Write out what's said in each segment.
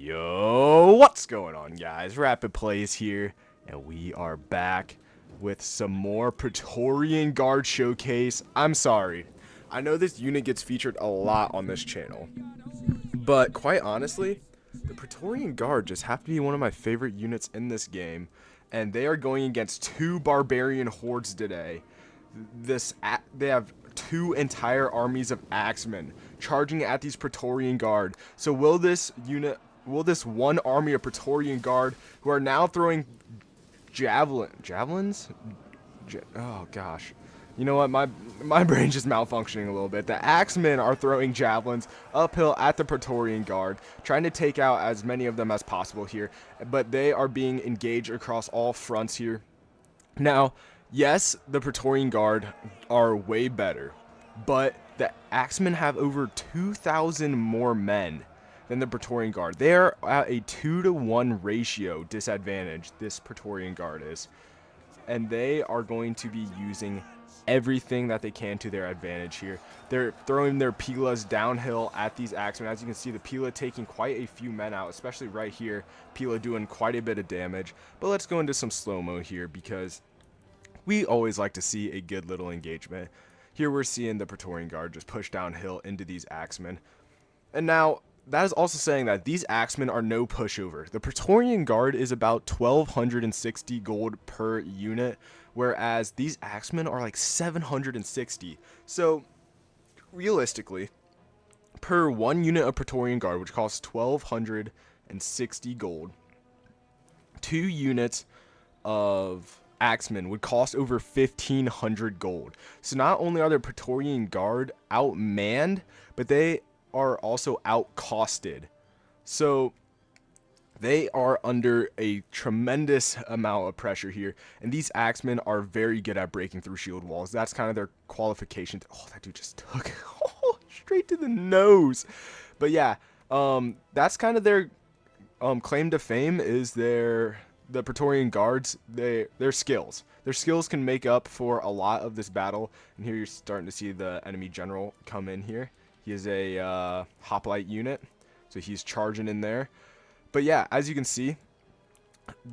Yo, what's going on, guys? Rapid Plays here, and we are back with some more Praetorian Guard showcase. I'm sorry, I know this unit gets featured a lot on this channel, but quite honestly, the Praetorian Guard just have to be one of my favorite units in this game, and they are going against two Barbarian hordes today. They have two entire armies of axemen charging at these Praetorian Guard. So will this one army of Praetorian Guard, who are now throwing javelins? Oh gosh, you know what? My brain's just malfunctioning a little bit. The axemen are throwing javelins uphill at the Praetorian Guard, trying to take out as many of them as possible here. But they are being engaged across all fronts here. Now, yes, the Praetorian Guard are way better, but the Axemen have over 2,000 more men than the Praetorian Guard. They are at a 2-to-1 ratio disadvantage, this Praetorian Guard is. And they are going to be using everything that they can to their advantage here. They're throwing their Pilas downhill at these Axemen. As you can see, the Pila taking quite a few men out, especially right here. Pila doing quite a bit of damage. But let's go into some slow-mo here, because we always like to see a good little engagement. Here we're seeing the Praetorian Guard just push downhill into these Axemen. And now, that is also saying that these Axemen are no pushover. The Praetorian Guard is about 1,260 gold per unit, whereas these Axemen are like 760. So, realistically, per one unit of Praetorian Guard, which costs 1,260 gold, 2 units of Axemen would cost over 1,500 gold. So not only are the Praetorian Guard outmanned, but they are also outcosted. So they are under a tremendous amount of pressure here, and these Axemen are very good at breaking through shield walls. That's kind of their qualification. Oh, that dude just took straight to the nose. But yeah, that's kind of their claim to fame, is the Praetorian Guards, their skills. Their skills can make up for a lot of this battle. And here you're starting to see the enemy general come in here. He is a hoplite unit, so he's charging in there. But yeah, as you can see,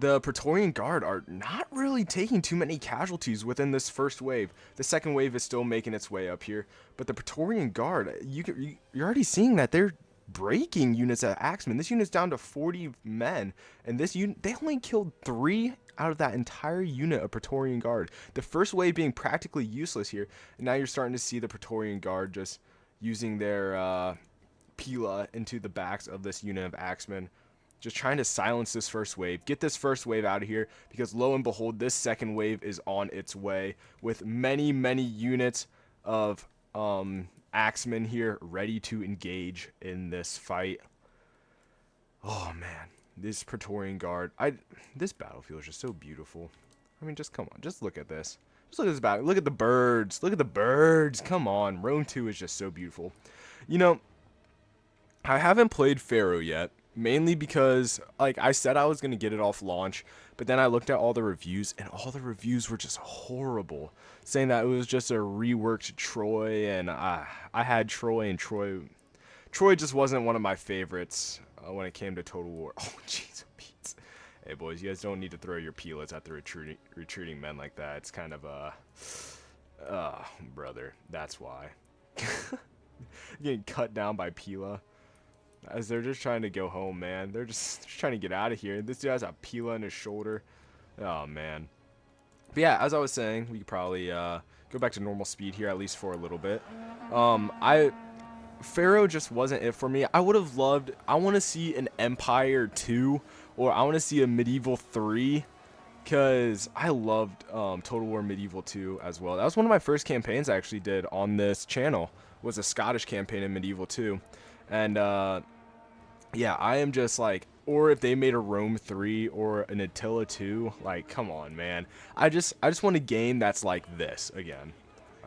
the Praetorian Guard are not really taking too many casualties within this first wave. The second wave is still making its way up here, but the Praetorian Guard, you're already seeing that they're breaking units at Axemen. This unit's down to 40 men, and this unit, they only killed 3 out of that entire unit of Praetorian Guard. The first wave being practically useless here, and now you're starting to see the Praetorian Guard just using their Pila into the backs of this unit of Axemen, just trying to silence this first wave, get this first wave out of here, because lo and behold, this second wave is on its way with many units of Axemen here ready to engage in this fight. Oh man, this Praetorian Guard, this battlefield is just so beautiful. I mean, just come on, just look at this. Just look at this battle. Look at the birds. Look at the birds. Come on, Rome 2 is just so beautiful. You know, I haven't played Pharaoh yet, mainly because, like I said, I was going to get it off launch, but then I looked at all the reviews, and all the reviews were just horrible, saying that it was just a reworked Troy, and I had Troy, and Troy just wasn't one of my favorites when it came to Total War. Oh, jeez, Pete. Hey, boys, you guys don't need to throw your Pilas at the retreating men like that. It's kind of a... brother, that's why. Getting cut down by Pila. As they're just trying to go home, man. They're just trying to get out of here. This dude has a Pila in his shoulder. Oh, man. But yeah, as I was saying, we could probably go back to normal speed here, at least for a little bit. Pharaoh just wasn't it for me. I would have loved... I want to see an Empire 2, or I want to see a Medieval 3, because I loved Total War Medieval 2 as well. That was one of my first campaigns I actually did on this channel, was a Scottish campaign in Medieval 2. And yeah, I am just like, or if they made a Rome 3 or an Attila 2, like, come on, man. I just want a game that's like this again.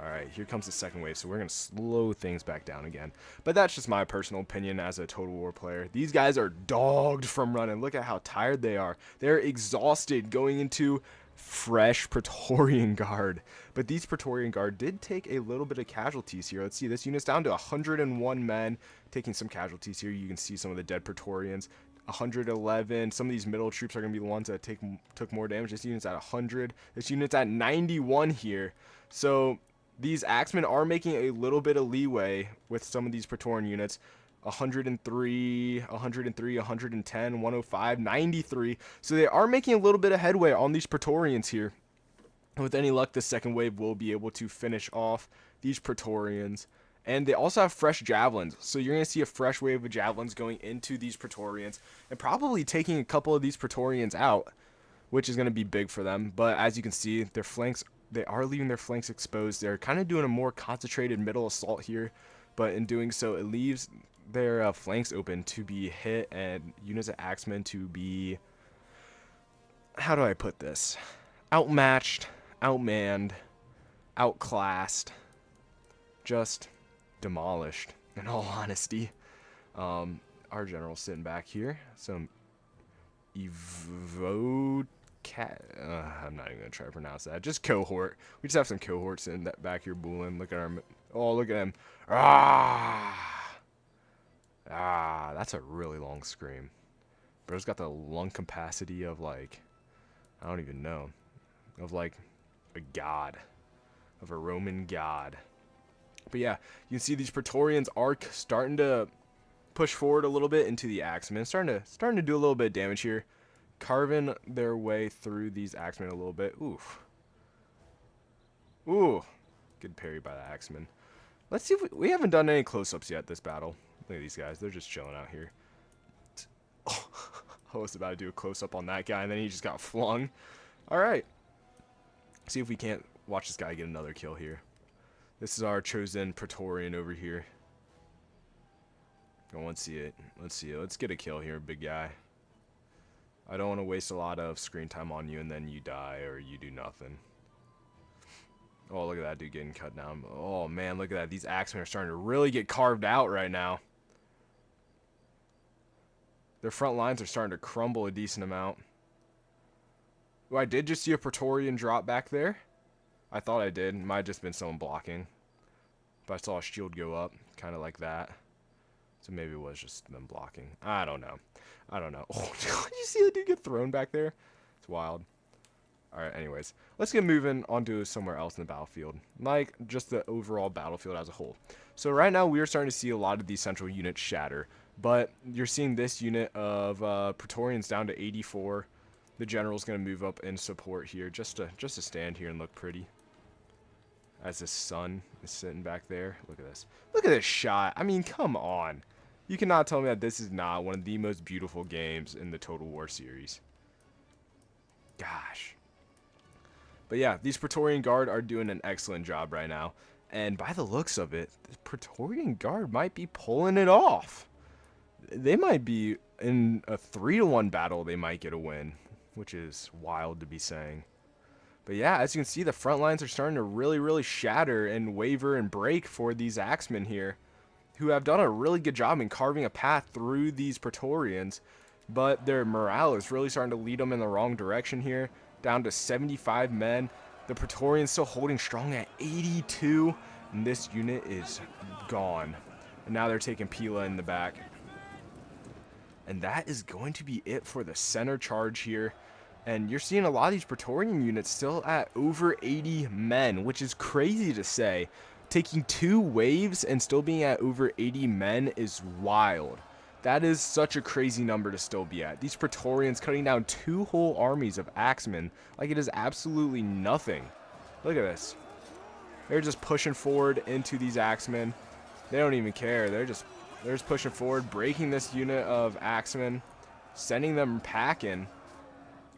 Alright, here comes the second wave, so we're going to slow things back down again. But that's just my personal opinion as a Total War player. These guys are dogged from running. Look at how tired they are. They're exhausted going into fresh Praetorian Guard. But these Praetorian Guard did take a little bit of casualties here. Let's see, this unit's down to 101 men, taking some casualties here. You can see some of the dead Praetorians. 111. Some of these middle troops are going to be the ones that took more damage. This unit's at 100. This unit's at 91 here. So these axemen are making a little bit of leeway with some of these Praetorian units. 103, 103, 110, 105, 93. So they are making a little bit of headway on these Praetorians here. With any luck, the second wave will be able to finish off these Praetorians. And they also have fresh javelins. So you're going to see a fresh wave of javelins going into these Praetorians and probably taking a couple of these Praetorians out, which is going to be big for them. But as you can see, their flanks, they are leaving their flanks exposed. They're kind of doing a more concentrated middle assault here. But in doing so, it leaves their flanks open to be hit and units of axemen to be, how do I put this, outmatched, outmanned, outclassed, just demolished, in all honesty. Our general's sitting back here. Some I'm not even gonna try to pronounce that. Just cohort. We just have some cohorts in that back here booling. Look at our, oh, look at him. That's a really long scream. Bro's got the lung capacity of, like, I don't even know, of like a god, of a Roman god. But yeah, you can see these Praetorians are starting to push forward a little bit into the axemen, starting to do a little bit of damage here, carving their way through these axemen a little bit. Oof. Ooh, good parry by the axemen. Let's see if we haven't done any close-ups yet this battle. Look at these guys, they're just chilling out here. Oh, I was about to do a close-up on that guy, and then he just got flung. All right. See if we can't watch this guy get another kill here. This is our chosen Praetorian over here. Oh, let's see it. Let's see it. Let's get a kill here, big guy. I don't want to waste a lot of screen time on you and then you die or you do nothing. Oh, look at that dude getting cut down. Oh, man, look at that. These axemen are starting to really get carved out right now. Their front lines are starting to crumble a decent amount. Oh, I did just see a Praetorian drop back there. I thought I did. It might have just been someone blocking. But I saw a shield go up, kind of like that. So maybe it was just them blocking. I don't know. I don't know. Oh, did you see the dude get thrown back there? It's wild. Alright, anyways. Let's get moving on to somewhere else in the battlefield. Like, just the overall battlefield as a whole. So right now, we are starting to see a lot of these central units shatter. But you're seeing this unit of Praetorians down to 84. The general's going to move up in support here, just to stand here and look pretty. As his son is sitting back there. Look at this. Look at this shot. I mean, come on. You cannot tell me that this is not one of the most beautiful games in the Total War series. Gosh. But yeah, these Praetorian Guard are doing an excellent job right now. And by the looks of it, the Praetorian Guard might be pulling it off. They might be in a 3-to-1 battle. They might get a win, which is wild to be saying. But yeah, as you can see, the front lines are starting to really shatter and waver and break for these axemen here, who have done a really good job in carving a path through these Praetorians. But their morale is really starting to lead them in the wrong direction here, down to 75 men. The Praetorians still holding strong at 82, and this unit is gone. And now they're taking Pila in the back. And that is going to be it for the center charge here. And you're seeing a lot of these Praetorian units still at over 80 men, which is crazy to say. Taking 2 waves and still being at over 80 men is wild. That is such a crazy number to still be at. These Praetorians cutting down 2 whole armies of axemen like it is absolutely nothing. Look at this. They're just pushing forward into these axemen. They don't even care. They're just pushing forward, breaking this unit of axemen, sending them packing.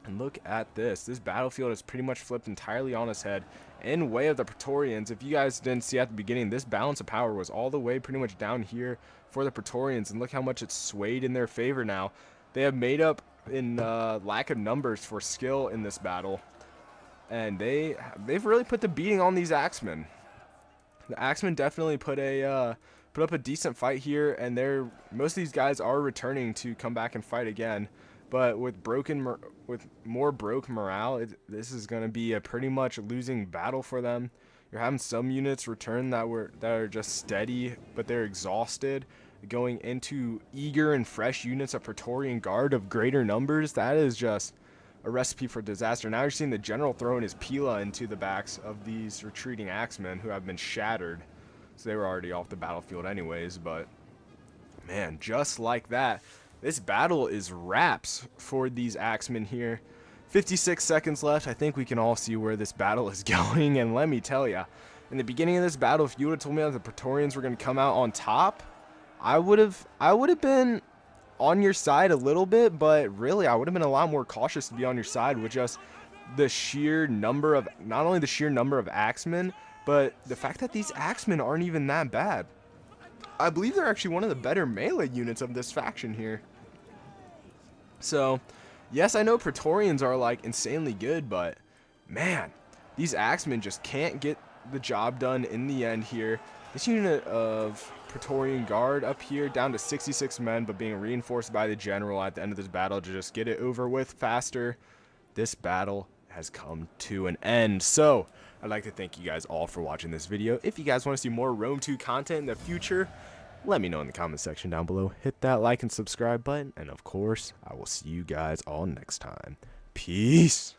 And look at this. This battlefield is pretty much flipped entirely on its head in way of the Praetorians. If you guys didn't see at the beginning, this balance of power was all the way pretty much down here for the Praetorians. And look how much it's swayed in their favor now. They have made up in lack of numbers for skill in this battle. And they've really put the beating on these axemen. The axemen definitely put up a decent fight here. And most of these guys are returning to come back and fight again. But with more broke morale, this is going to be a pretty much losing battle for them. You're having some units return that are just steady, but they're exhausted. going into eager and fresh units of Praetorian Guard of greater numbers. That is just a recipe for disaster. Now you're seeing the general throwing his Pila into the backs of these retreating axemen who have been shattered. So they were already off the battlefield anyways, but man, just like that, this battle is wraps for these axemen here. 56 seconds left. I think we can all see where this battle is going, and let me tell you, in the beginning of this battle, if you would have told me that the Praetorians were going to come out on top, I would have been on your side a little bit, but really I would have been a lot more cautious to be on your side with just the sheer number of, not only the sheer number of axemen, but the fact that these axemen aren't even that bad. I believe they're actually one of the better melee units of this faction here. So, yes, I know Praetorians are like insanely good, but man, these axemen just can't get the job done in the end here. This unit of Praetorian Guard up here down to 66 men, but being reinforced by the general at the end of this battle to just get it over with faster. This battle has come to an end. So I'd like to thank you guys all for watching this video. If you guys want to see more Rome 2 content in the future, let me know in the comment section down below. Hit that like and subscribe button, and of course I will see you guys all next time. Peace.